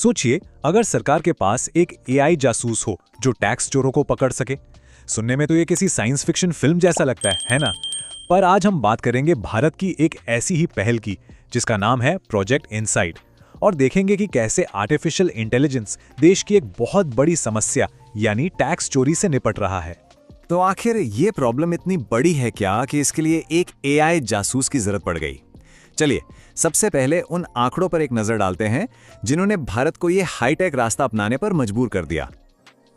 सोचिए, अगर सरकार के पास एक एआई जासूस हो जो टैक्स चोरों को पकड़ सके। सुनने में तो ये किसी साइंस फिक्शन फिल्म जैसा लगता है ना? पर आज हम बात करेंगे भारत की एक ऐसी ही पहल की जिसका नाम है प्रोजेक्ट इनसाइट, और देखेंगे कि कैसे आर्टिफिशियल इंटेलिजेंस देश की एक बहुत बड़ी समस्या यानी टैक्स चोरी से निपट रहा है। तो आखिर ये प्रॉब्लम इतनी बड़ी है क्या कि इसके लिए एक एआई जासूस की जरूरत पड़ गई? चलिए, सबसे पहले उन आंकड़ों पर एक नजर डालते हैं जिन्होंने भारत को ये हाईटेक रास्ता अपनाने पर मजबूर कर दिया।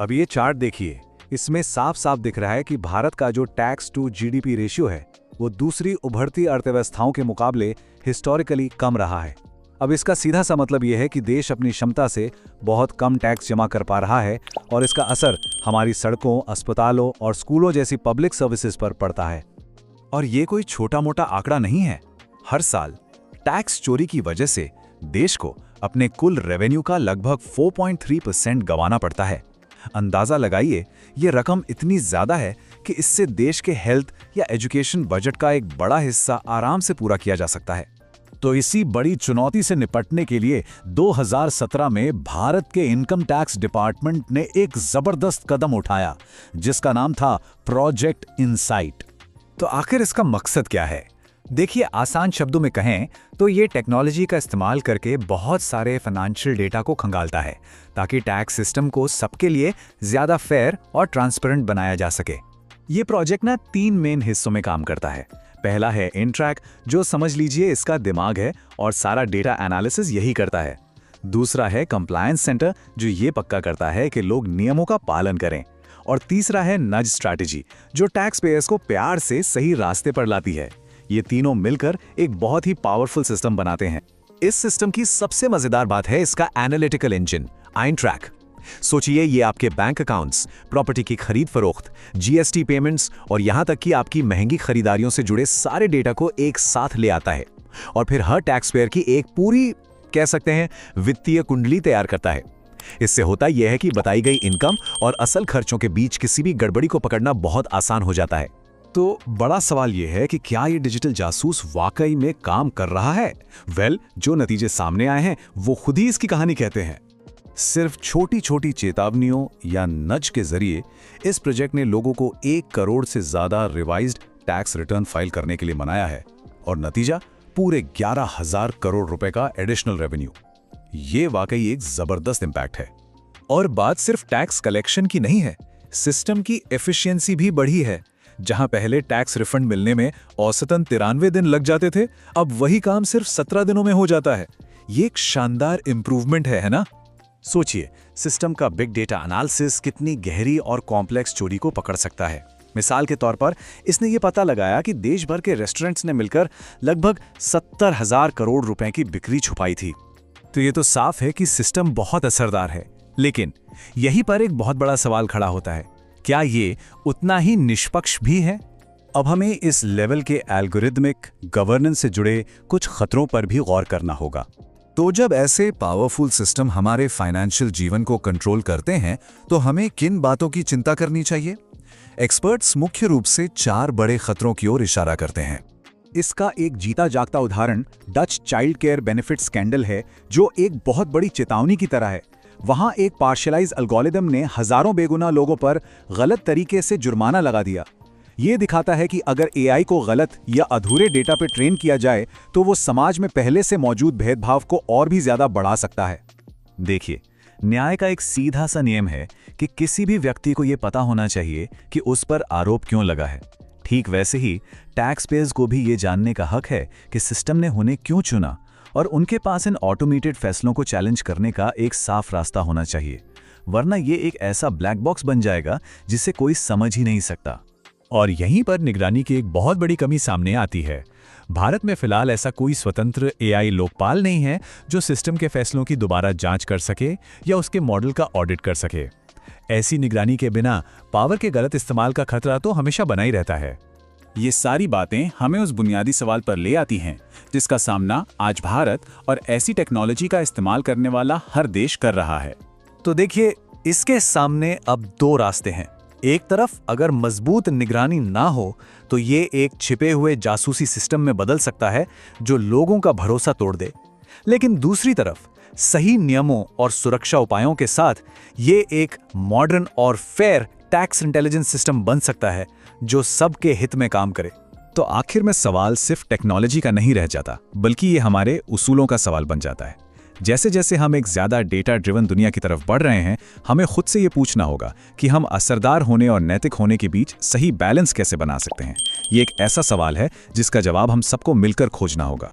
अब ये चार्ट देखिए, इसमें साफ साफ दिख रहा है कि भारत का जो टैक्स टू जीडीपी रेशियो है वो दूसरी उभरती अर्थव्यवस्थाओं के मुकाबले हिस्टोरिकली कम रहा है। अब इसका सीधा सा मतलब यह है कि देश अपनी क्षमता से बहुत कम टैक्स जमा कर पा रहा है और इसका असर हमारी सड़कों, अस्पतालों और स्कूलों जैसी पब्लिक सर्विसेज पर पड़ता है। और ये कोई छोटा मोटा आंकड़ा नहीं है। हर साल टैक्स चोरी की वजह से देश को अपने कुल रेवेन्यू का लगभग 4.3% गंवाना पड़ता है। अंदाजा लगाइए, ये रकम इतनी ज्यादा है कि इससे देश के हेल्थ या एजुकेशन बजट का एक बड़ा हिस्सा आराम से पूरा किया जा सकता है। तो इसी बड़ी चुनौती से निपटने के लिए 2017 में भारत के इनकम टैक्स डिपार्टमेंट ने एक जबरदस्त कदम उठाया जिसका नाम था प्रोजेक्ट इनसाइट। तो आखिर इसका मकसद क्या है? देखिए, आसान शब्दों में कहें तो ये टेक्नोलॉजी का इस्तेमाल करके बहुत सारे फाइनेंशियल डेटा को खंगालता है ताकि टैक्स सिस्टम को सबके लिए ज्यादा फेयर और ट्रांसपेरेंट बनाया जा सके। ये प्रोजेक्ट ना 3 मेन हिस्सों में काम करता है। पहला है इनट्रैक, जो समझ लीजिए इसका दिमाग है और सारा डेटा एनालिसिस यही करता है। दूसरा है कंप्लायंस सेंटर, जो ये पक्का करता है कि लोग नियमों का पालन करें। और तीसरा है नज स्ट्रैटेजी, जो टैक्स पेयर्स को प्यार से सही रास्ते पर लाती है। ये तीनों मिलकर एक बहुत ही पावरफुल सिस्टम बनाते हैं। इस सिस्टम की सबसे मजेदार बात है इसका एनालिटिकल इंजन आइनट्रैक। सोचिए, ये आपके बैंक अकाउंट्स, प्रॉपर्टी की खरीद फरोख्त, जीएसटी पेमेंट्स और यहां तक कि आपकी महंगी खरीदारियों से जुड़े सारे डेटा को एक साथ ले आता है और फिर हर टैक्स पेयर की एक पूरी, कह सकते हैं, वित्तीय कुंडली तैयार करता है। इससे होता यह है कि बताई गई इनकम और असल खर्चों के बीच किसी भी गड़बड़ी को पकड़ना बहुत आसान हो जाता है। तो बड़ा सवाल यह है कि क्या ये डिजिटल जासूस वाकई में काम कर रहा है? जो नतीजे सामने आए हैं वो खुद ही इसकी कहानी कहते हैं। सिर्फ छोटी छोटी चेतावनियों या नज के जरिए इस प्रोजेक्ट ने लोगों को 1 करोड़ से ज्यादा रिवाइज्ड टैक्स रिटर्न फाइल करने के लिए मनाया है और नतीजा पूरे 11,000 करोड़ रुपए का एडिशनल रेवेन्यू। ये वाकई एक जबरदस्त इंपैक्ट है। और बात सिर्फ टैक्स कलेक्शन की नहीं है, सिस्टम की एफिशिएंसी भी बढ़ी है। जहां पहले टैक्स रिफंड मिलने में औसतन 93 दिन लग जाते थे, अब वही काम सिर्फ 17 दिनों में हो जाता है। ये एक शानदार इंप्रूवमेंट है ना? सोचिए, सिस्टम का बिग डेटा एनालिसिस कितनी गहरी और कॉम्प्लेक्स चोरी को पकड़ सकता है। मिसाल के तौर पर इसने ये पता लगाया कि देश भर के रेस्टोरेंट्स ने मिलकर लगभग 70,000 करोड़ रुपए की बिक्री छुपाई थी। तो ये तो साफ है कि सिस्टम बहुत असरदार है, लेकिन यहीं पर एक बहुत बड़ा सवाल खड़ा होता है, क्या ये उतना ही निष्पक्ष भी है? अब हमें इस लेवल के एल्गोरिदमिक गवर्नेंस से जुड़े कुछ खतरों पर भी गौर करना होगा। तो जब ऐसे पावरफुल सिस्टम हमारे फाइनेंशियल जीवन को कंट्रोल करते हैं तो हमें किन बातों की चिंता करनी चाहिए? एक्सपर्ट्स मुख्य रूप से 4 बड़े खतरों की ओर इशारा करते हैं। इसका एक जीता जागता उदाहरण Dutch child care benefit scandal है, जो एक बहुत बड़ी चेतावनी की तरह है। वहां एक पार्शलाइज एल्गोरिदम ने हजारों बेगुनाह लोगों पर गलत तरीके से जुर्माना लगा दिया। ये दिखाता है कि अगर एआई को गलत या अधूरे डेटा पर ट्रेन किया जाए तो वो समाज में पहले से मौजूद भेदभाव को और भी ज्यादा बढ़ा सकता है। देखिए, न्याय का एक सीधा सा नियम है कि किसी भी व्यक्ति को यह पता होना चाहिए कि उस पर आरोप क्यों लगा है। ठीक वैसे ही टैक्स पेयर्स को भी ये जानने का हक है कि सिस्टम ने उन्हें क्यों चुना और उनके पास इन ऑटोमेटेड फैसलों को चैलेंज करने का एक साफ रास्ता होना चाहिए, वरना ये एक ऐसा ब्लैक बॉक्स बन जाएगा जिसे कोई समझ ही नहीं सकता। और यहीं पर निगरानी की एक बहुत बड़ी कमी सामने आती है। भारत में फिलहाल ऐसा कोई स्वतंत्र एआई लोकपाल नहीं है जो सिस्टम के फैसलों की दोबारा जांच कर सके या उसके मॉडल का ऑडिट कर सके। ऐसी निगरानी के बिना पावर के गलत इस्तेमाल का खतरा तो हमेशा बना ही रहता है। ये सारी बातें हमें उस बुनियादी सवाल पर ले आती हैं जिसका सामना आज भारत और ऐसी टेक्नोलॉजी का इस्तेमाल करने वाला हर देश कर रहा है। तो देखिए, इसके सामने अब 2 रास्ते हैं। एक तरफ अगर मजबूत निगरानी ना हो तो ये एक छिपे हुए जासूसी सिस्टम में बदल सकता है जो लोगों का भरोसा तोड़ दे। लेकिन दूसरी तरफ सही नियमों और सुरक्षा उपायों के साथ ये एक मॉडर्न और फेयर टैक्स इंटेलिजेंस सिस्टम बन सकता है जो सबके हित में काम करे। तो आखिर में सवाल सिर्फ टेक्नोलॉजी का नहीं रह जाता, बल्कि ये हमारे उसूलों का सवाल बन जाता है। जैसे जैसे हम एक ज़्यादा डेटा ड्रिवन दुनिया की तरफ बढ़ रहे हैं, हमें खुद से ये पूछना होगा कि हम असरदार होने और नैतिक होने के बीच सही बैलेंस कैसे बना सकते हैं। ये एक ऐसा सवाल है जिसका जवाब हम सबको मिलकर खोजना होगा।